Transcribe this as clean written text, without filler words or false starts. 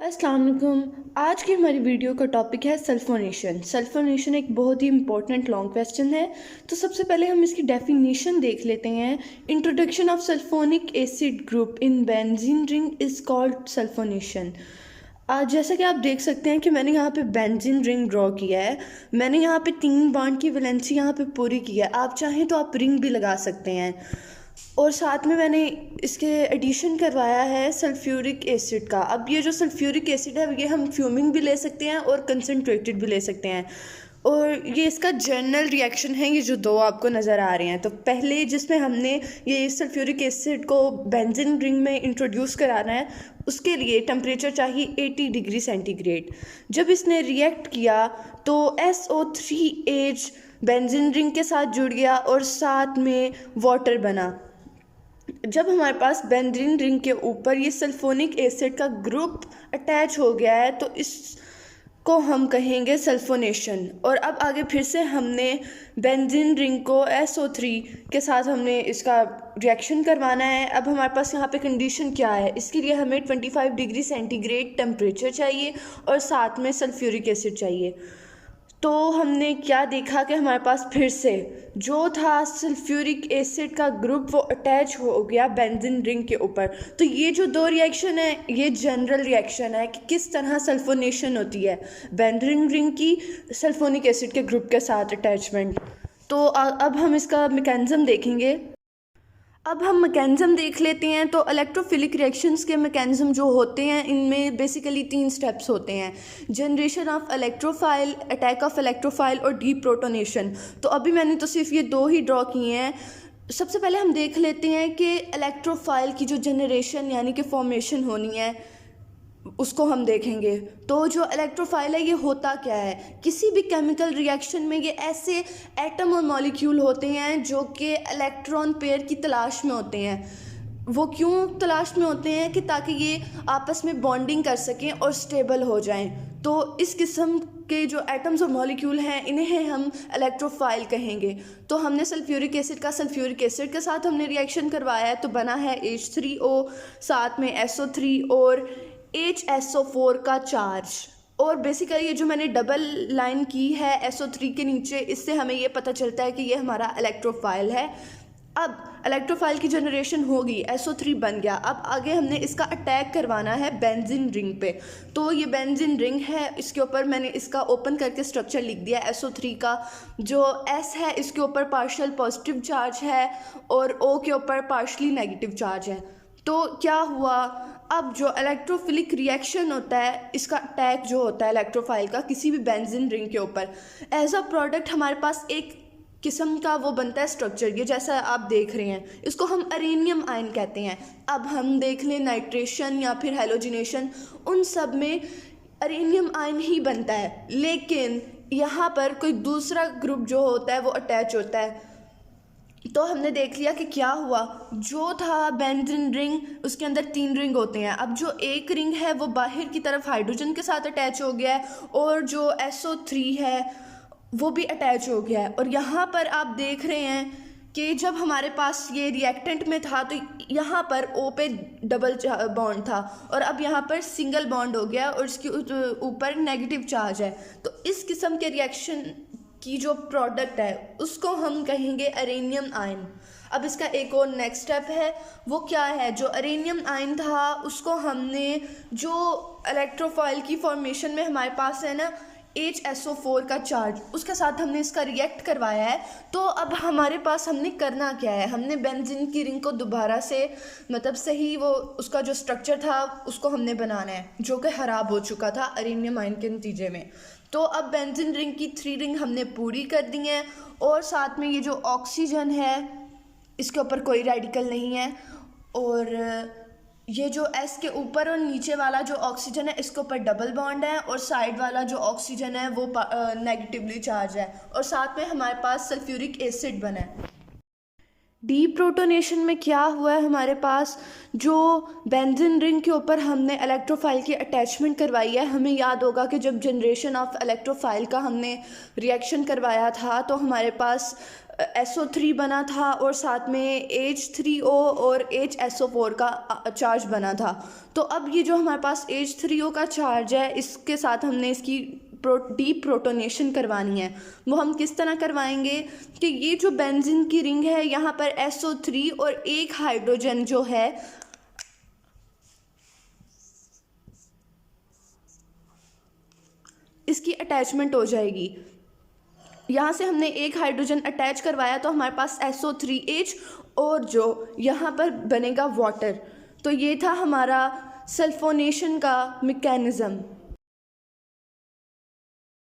अस्सलाम वालेकुम। आज की हमारी वीडियो का टॉपिक है सल्फोनेशन। सल्फोनेशन एक बहुत ही इंपॉर्टेंट लॉन्ग क्वेश्चन है। तो सबसे पहले हम इसकी डेफिनेशन देख लेते हैं। Introduction of sulphonic acid group in benzene ring is called sulphonation. आज जैसा कि आप देख सकते हैं कि मैंने यहाँ पे बेंजीन रिंग ड्रॉ किया है। मैंने यहाँ पे 3 बॉन्ड की वैलेंसी यहाँ पे पूरी की है। आप चाहें तो आप रिंग भी लगा सकते हैं। और साथ में मैंने इसके एडिशन करवाया है सल्फ्यूरिक एसिड का। अब ये जो सल्फ्यूरिक एसिड है ये हम फ्यूमिंग भी ले सकते हैं और कंसनट्रेटेड भी ले सकते हैं। और ये इसका जनरल रिएक्शन है, ये जो दो आपको नज़र आ रहे हैं। तो पहले जिसमें हमने ये सल्फ्यूरिक एसिड को बेंजीन रिंग में इंट्रोड्यूस कराना है, उसके लिए टेम्परेचर चाहिए 80 डिग्री सेंटीग्रेड। जब इसने रिएक्ट किया तो SO3H बेंजीन रिंग के साथ जुड़ गया और साथ में वाटर बना। जब हमारे पास बेंजीन रिंग के ऊपर ये सल्फोनिक एसिड का ग्रुप अटैच हो गया है तो इसको हम कहेंगे सल्फोनेशन। और अब आगे फिर से हमने बेंजीन रिंग को SO3 के साथ हमने इसका रिएक्शन करवाना है। अब हमारे पास यहाँ पे कंडीशन क्या है, इसके लिए हमें 25 डिग्री सेंटीग्रेड टेम्परेचर चाहिए और साथ में सल्फ्यूरिक एसिड चाहिए। तो हमने क्या देखा कि हमारे पास फिर से जो था सल्फ्यूरिक एसिड का ग्रुप वो अटैच हो गया बेंजीन रिंग के ऊपर। तो ये जो दो रिएक्शन है ये जनरल रिएक्शन है कि किस तरह सल्फोनेशन होती है, बेंजीन रिंग की सल्फोनिक एसिड के ग्रुप के साथ अटैचमेंट। तो अब हम इसका मैकेनिज्म देखेंगे। अब हम मैकेनिज्म देख लेते हैं। तो इलेक्ट्रोफिलिक रिएक्शंस के मैकेनिज्म जो होते हैं इनमें बेसिकली 3 स्टेप्स होते हैं: generation of electrophile, attack of electrophile और डीप्रोटोनेशन। तो अभी मैंने तो सिर्फ ये 2 ही ड्रॉ किए हैं। सबसे पहले हम देख लेते हैं कि इलेक्ट्रोफाइल की जो जनरेशन यानी कि फॉर्मेशन होनी है उसको हम देखेंगे। तो जो इलेक्ट्रोफाइल है ये होता क्या है, किसी भी केमिकल रिएक्शन में ये ऐसे एटम और मॉलिक्यूल होते हैं जो कि इलेक्ट्रॉन पेयर की तलाश में होते हैं। वो क्यों तलाश में होते हैं कि ताकि ये आपस में बॉन्डिंग कर सकें और स्टेबल हो जाएं। तो इस किस्म के जो एटम्स और मॉलिक्यूल हैं इन्हें हम इलेक्ट्रोफाइल कहेंगे। तो हमने सल्फ्यूरिक एसिड का सल्फ्यूरिक एसिड के साथ हमने रिएक्शन करवाया है तो बना है H3O, साथ में SO3 और HSO4 का चार्ज। और बेसिकली ये जो मैंने डबल लाइन की है SO3 के नीचे, इससे हमें ये पता चलता है कि ये हमारा इलेक्ट्रोफाइल है। अब इलेक्ट्रोफाइल की जनरेशन होगी, SO3 बन गया। अब आगे हमने इसका अटैक करवाना है बेंजीन रिंग पे। तो ये बेंजीन रिंग है, इसके ऊपर मैंने इसका ओपन करके स्ट्रक्चर लिख दिया। SO3 का जो S है इसके ऊपर पार्शियल पॉजिटिव चार्ज है और O के ऊपर पार्शली नेगेटिव चार्ज है। तो क्या हुआ, अब जो इलेक्ट्रोफिलिक रिएक्शन होता है इसका अटैक जो होता है इलेक्ट्रोफाइल का किसी भी बेंजीन रिंग के ऊपर, एज अ प्रोडक्ट हमारे पास एक किस्म का वो बनता है स्ट्रक्चर। ये जैसा आप देख रहे हैं इसको हम अरेनियम आयन कहते हैं। अब हम देख लें नाइट्रेशन या फिर हेलोजिनेशन, उन सब में अरेनियम आयन ही बनता है, लेकिन यहाँ पर कोई दूसरा ग्रुप जो होता है वो अटैच होता है। तो हमने देख लिया कि क्या हुआ, जो था बेंजीन रिंग उसके अंदर 3 रिंग होते हैं। अब जो एक रिंग है वो बाहर की तरफ हाइड्रोजन के साथ अटैच हो गया है और जो SO3 है वो भी अटैच हो गया है। और यहाँ पर आप देख रहे हैं कि जब हमारे पास ये रिएक्टेंट में था तो यहाँ पर O पे डबल बॉन्ड था और अब यहाँ पर सिंगल बॉन्ड हो गया और इसके ऊपर नेगेटिव चार्ज है। तो इस किस्म के रिएक्शन की जो प्रोडक्ट है उसको हम कहेंगे अरेनियम आयन। अब इसका एक और नेक्स्ट स्टेप है, वो क्या है, जो अरेनियम आयन था उसको हमने जो इलेक्ट्रोफाइल की फॉर्मेशन में हमारे पास है ना HSO4 का चार्ज, उसके साथ हमने इसका रिएक्ट करवाया है। तो अब हमारे पास हमने करना क्या है, हमने बेंजीन की रिंग को दोबारा से मतलब सही वो उसका जो स्ट्रक्चर था उसको हमने बनाना है जो कि ख़राब हो चुका था अरेनियम आयन के नतीजे में। तो अब बेंजीन रिंग की 3 रिंग हमने पूरी कर दी हैं और साथ में ये जो ऑक्सीजन है इसके ऊपर कोई रेडिकल नहीं है और ये जो S के ऊपर और नीचे वाला जो ऑक्सीजन है इसके ऊपर डबल बॉन्ड है और साइड वाला जो ऑक्सीजन है वो नेगेटिवली चार्ज है और साथ में हमारे पास सल्फ्यूरिक एसिड बना है। डीप्रोटोनेशन में क्या हुआ है, हमारे पास जो बेंजीन रिंग के ऊपर हमने इलेक्ट्रोफाइल की अटैचमेंट करवाई है, हमें याद होगा कि जब जनरेशन ऑफ इलेक्ट्रोफाइल का हमने रिएक्शन करवाया था तो हमारे पास SO3 बना था और साथ में H3O और HSO4 का चार्ज बना था। तो अब ये जो हमारे पास H3O का चार्ज है, इसके साथ हमने इसकी डीप प्रोटोनेशन करवानी है। वो हम किस तरह करवाएंगे कि ये जो बेंजीन की रिंग है, यहाँ पर SO3 और एक हाइड्रोजन जो है इसकी अटैचमेंट हो जाएगी। यहाँ से हमने एक हाइड्रोजन अटैच करवाया तो हमारे पास SO3H और जो यहाँ पर बनेगा वाटर। तो ये था हमारा सल्फोनेशन का मैकेनिज़्म।